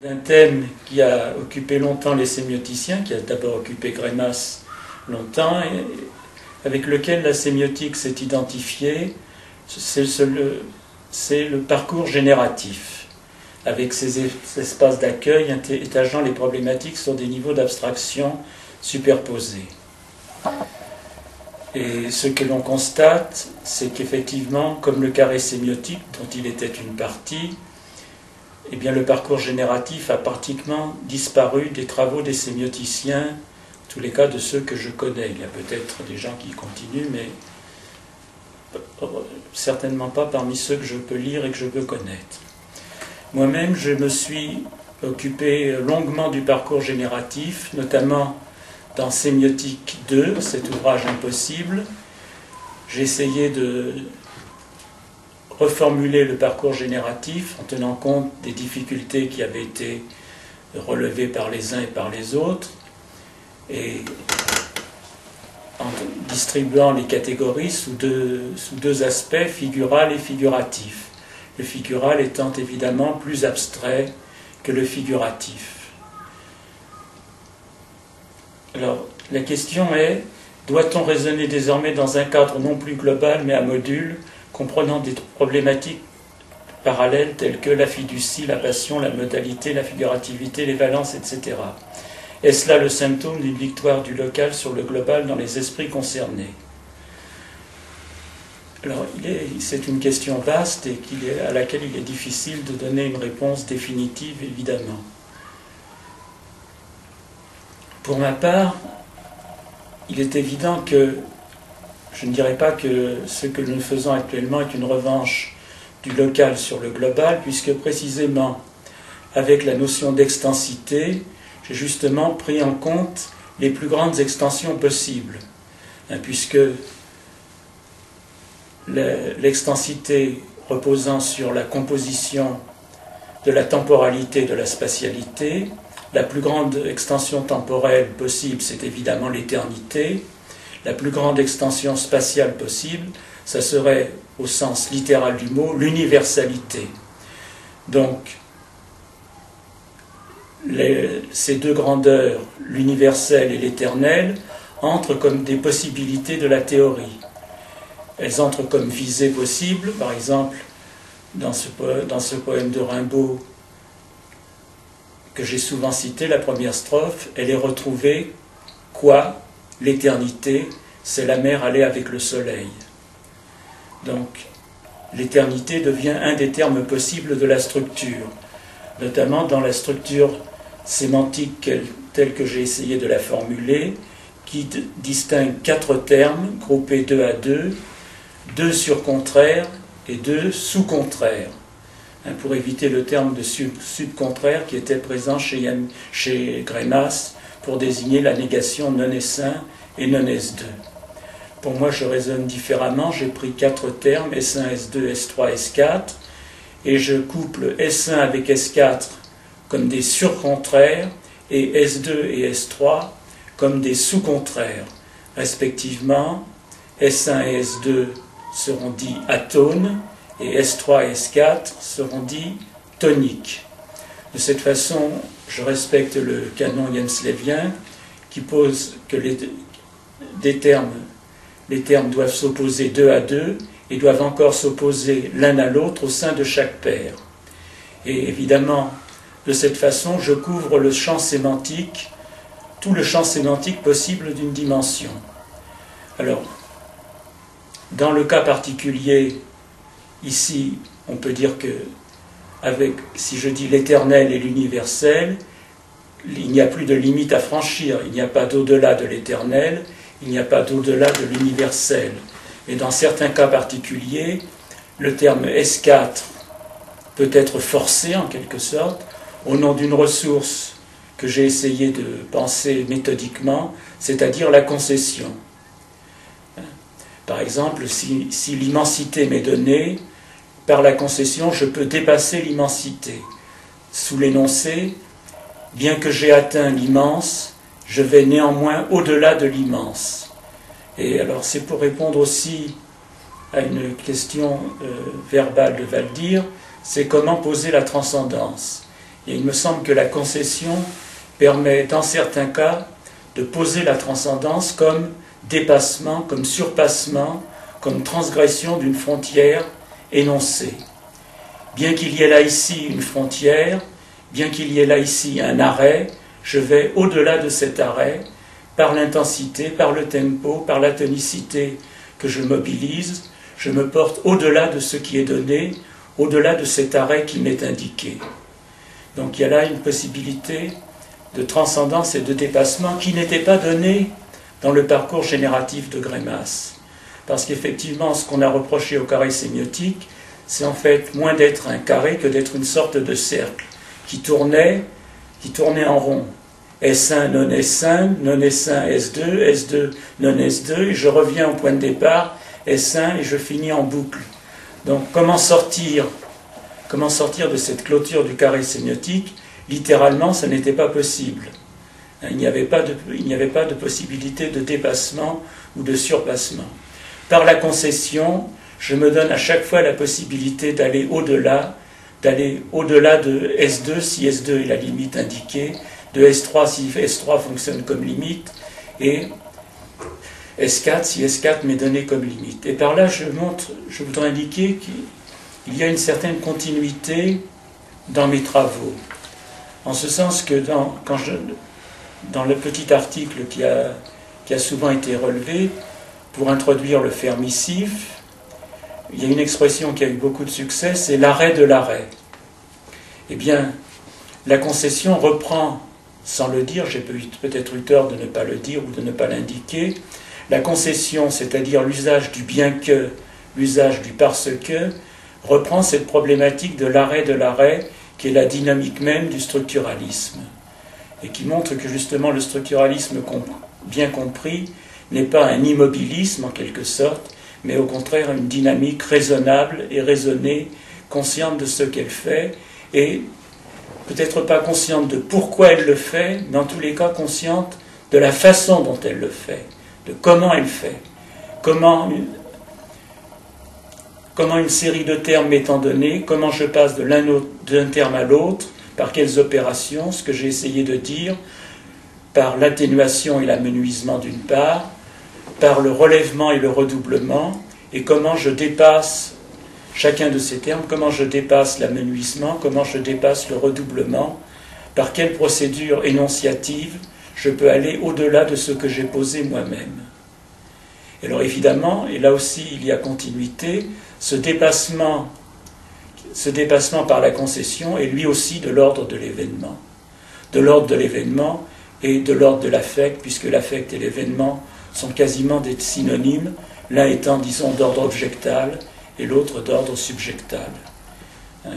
D'un thème qui a occupé longtemps les sémioticiens, qui a d'abord occupé Greimas longtemps, et avec lequel la sémiotique s'est identifiée, c'est le parcours génératif, avec ses espaces d'accueil étageant les problématiques sur des niveaux d'abstraction superposés. Et ce que l'on constate, c'est qu'effectivement, comme le carré sémiotique, dont il était une partie, eh bien, le parcours génératif a pratiquement disparu des travaux des sémioticiens, en tous les cas de ceux que je connais. Il y a peut-être des gens qui continuent, mais certainement pas parmi ceux que je peux lire et que je peux connaître. Moi-même, je me suis occupé longuement du parcours génératif, notamment dans Sémiotique 2, cet ouvrage impossible. J'ai essayé de reformuler le parcours génératif en tenant compte des difficultés qui avaient été relevées par les uns et par les autres, et en distribuant les catégories sous deux aspects, figural et figuratif. Le figural étant évidemment plus abstrait que le figuratif. Alors, la question est, doit-on raisonner désormais dans un cadre non plus global mais à modules, comprenant des problématiques parallèles telles que la fiducie, la passion, la modalité, la figurativité, les valences, etc. Est-ce là le symptôme d'une victoire du local sur le global dans les esprits concernés? Alors, c'est une question vaste et à laquelle il est difficile de donner une réponse définitive, évidemment. Pour ma part, il est évident que je ne dirais pas que ce que nous faisons actuellement est une revanche du local sur le global, puisque précisément avec la notion d'extensité, j'ai justement pris en compte les plus grandes extensions possibles, puisque l'extensité reposant sur la composition de la temporalité et de la spatialité, la plus grande extension temporelle possible, c'est évidemment l'éternité. La plus grande extension spatiale possible, ça serait, au sens littéral du mot, l'universalité. Donc, ces deux grandeurs, l'universel et l'éternel, entrent comme des possibilités de la théorie. Elles entrent comme visées possibles, par exemple, dans ce poème de Rimbaud que j'ai souvent cité, la première strophe, elle est retrouvée, quoi, l'éternité, c'est la mer aller avec le soleil. Donc, l'éternité devient un des termes possibles de la structure, notamment dans la structure sémantique telle que j'ai essayé de la formuler, qui distingue 4 termes groupés 2 à 2, 2 surcontraires et 2 sous-contraires, pour éviter le terme de subcontraire qui était présent chez Greimas pour désigner la négation non S1 et non S2. Pour moi, je raisonne différemment. J'ai pris 4 termes, S1, S2, S3, S4, et je couple S1 avec S4 comme des surcontraires et S2 et S3 comme des sous-contraires. Respectivement, S1 et S2 seront dits atones et S3 et S4 seront dits toniques. De cette façon, je respecte le canon jenslevien qui pose que les termes doivent s'opposer 2 à 2 et doivent encore s'opposer l'un à l'autre au sein de chaque paire. Et évidemment, de cette façon, je couvre le champ sémantique, tout le champ sémantique possible d'une dimension. Alors, dans le cas particulier, ici, on peut dire que si je dis l'éternel et l'universel, il n'y a plus de limite à franchir, il n'y a pas d'au-delà de l'éternel, il n'y a pas d'au-delà de l'universel. Et dans certains cas particuliers, le terme S4 peut être forcé en quelque sorte, au nom d'une ressource que j'ai essayé de penser méthodiquement, c'est-à-dire la concession. Par exemple, si l'immensité m'est donnée, par la concession, je peux dépasser l'immensité. Sous l'énoncé, bien que j'ai atteint l'immense, je vais néanmoins au-delà de l'immense. Et alors c'est pour répondre aussi à une question verbale de Valdir, c'est comment poser la transcendance. Et il me semble que la concession permet, dans certains cas, de poser la transcendance comme dépassement, comme surpassement, comme transgression d'une frontière énoncée. Bien qu'il y ait là ici une frontière, bien qu'il y ait là ici un arrêt, je vais au-delà de cet arrêt, par l'intensité, par le tempo, par la tonicité que je mobilise, je me porte au-delà de ce qui est donné, au-delà de cet arrêt qui m'est indiqué. Donc il y a là une possibilité de transcendance et de dépassement qui n'était pas donnée dans le parcours génératif de Greimas. Parce qu'effectivement, ce qu'on a reproché au carré sémiotique, c'est en fait moins d'être un carré que d'être une sorte de cercle qui tournait en rond. S1, non S1, non S1, S2, S2, non S2, et je reviens au point de départ, S1, et je finis en boucle. Donc comment sortir de cette clôture du carré sémiotique? Littéralement, ça n'était pas possible. Il n'y avait pas de possibilité de dépassement ou de surpassement. Par la concession, je me donne à chaque fois la possibilité d'aller au-delà de S2 si S2 est la limite indiquée, de S3 si S3 fonctionne comme limite, et S4 si S4 m'est donné comme limite. Et par là, je voudrais indiquer qu'il y a une certaine continuité dans mes travaux. En ce sens que dans le petit article qui a souvent été relevé, pour introduire le fermissif, il y a une expression qui a eu beaucoup de succès, c'est l'arrêt de l'arrêt. Eh bien, la concession reprend, sans le dire, j'ai peut-être eu tort de ne pas le dire ou de ne pas l'indiquer, la concession, c'est-à-dire l'usage du bien que, l'usage du parce que, reprend cette problématique de l'arrêt, qui est la dynamique même du structuralisme, et qui montre que justement le structuralisme bien compris n'est pas un immobilisme en quelque sorte, mais au contraire une dynamique raisonnable et raisonnée, consciente de ce qu'elle fait, et peut-être pas consciente de pourquoi elle le fait, mais en tous les cas consciente de la façon dont elle le fait, de comment elle fait, comment une série de termes m'étant donnée, comment je passe d'un terme à l'autre, par quelles opérations, ce que j'ai essayé de dire, par l'atténuation et l'amenuisement d'une part, par le relèvement et le redoublement, et comment je dépasse chacun de ces termes, comment je dépasse l'amenuisement, comment je dépasse le redoublement, par quelle procédure énonciative je peux aller au-delà de ce que j'ai posé moi-même. Et alors évidemment, et là aussi il y a continuité, ce dépassement par la concession est lui aussi de l'ordre de l'événement. De l'ordre de l'événement et de l'ordre de l'affect, puisque l'affect et l'événement sont quasiment des synonymes, l'un étant, disons, d'ordre objectal et l'autre d'ordre subjectal.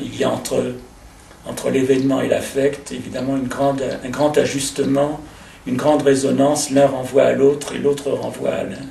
Il y a entre l'événement et l'affect, évidemment, un grand ajustement, une grande résonance, l'un renvoie à l'autre et l'autre renvoie à l'un.